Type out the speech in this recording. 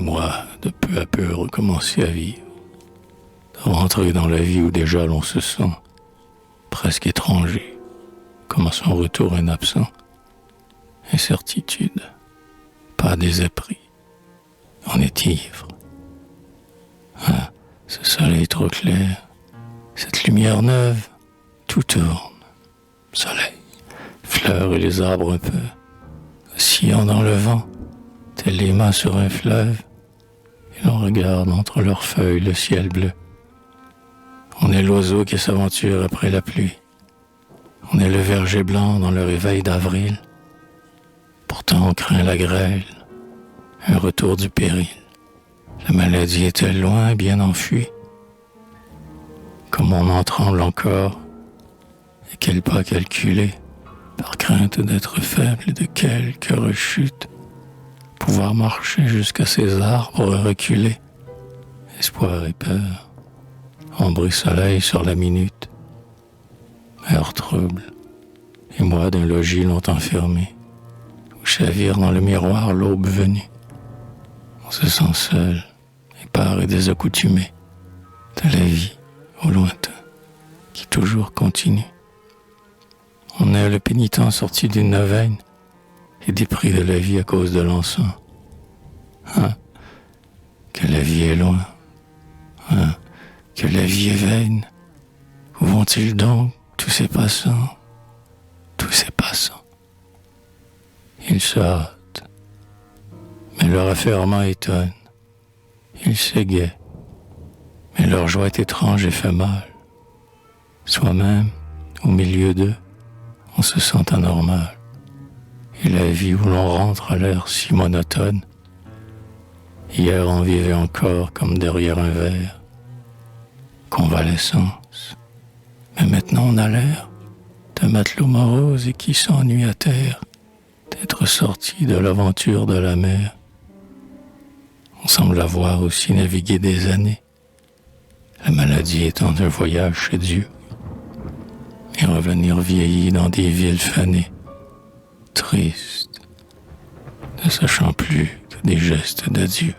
moi de peu à peu recommencer à vivre, de rentrer dans la vie où déjà l'on se sent presque étranger, comme à son retour un absent. Incertitude, pas désesprit, on est ivre. Ah, ce soleil trop clair, cette lumière neuve, tout tourne. Soleil, fleurs et les arbres un peu, oscillant dans le vent, tels les mains sur un fleuve, et l'on regarde entre leurs feuilles le ciel bleu. On est l'oiseau qui s'aventure après la pluie. On est le verger blanc dans le réveil d'avril. Pourtant on craint la grêle, un retour du péril. La maladie est-elle loin, bien enfuie? Comme on en tremble encore, et quel pas calculé, par crainte d'être faible et de quelque rechute, pouvoir marcher jusqu'à ces arbres reculés, espoir et peur, ombre et soleil sur la minute, heure trouble, et moi d'un logis longtemps fermé, où chavire dans le miroir l'aube venue. On se sent seul, épars et désaccoutumé de la vie au lointain, qui toujours continue. On est le pénitent sorti d'une neuvaine et dépris de la vie à cause de l'encens. Hein? Que la vie est loin. Hein? Que la vie est vaine. Où vont-ils donc, tous ces passants? Tous ces passants. Ils sortent, mais leur affairement étonne. Ils s'égaient, mais leur joie est étrange et fait mal. Soi-même, au milieu d'eux, on se sent anormal. Et la vie où l'on rentre a l'air si monotone. Hier on vivait encore comme derrière un verre. Convalescence. Mais maintenant on a l'air d'un matelot morose et qui s'ennuie à terre d'être sorti de l'aventure de la mer. On semble avoir aussi navigué des années, la maladie étant un voyage chez Dieu, et revenir vieilli dans des villes fanées, tristes, ne sachant plus que des gestes d'adieu.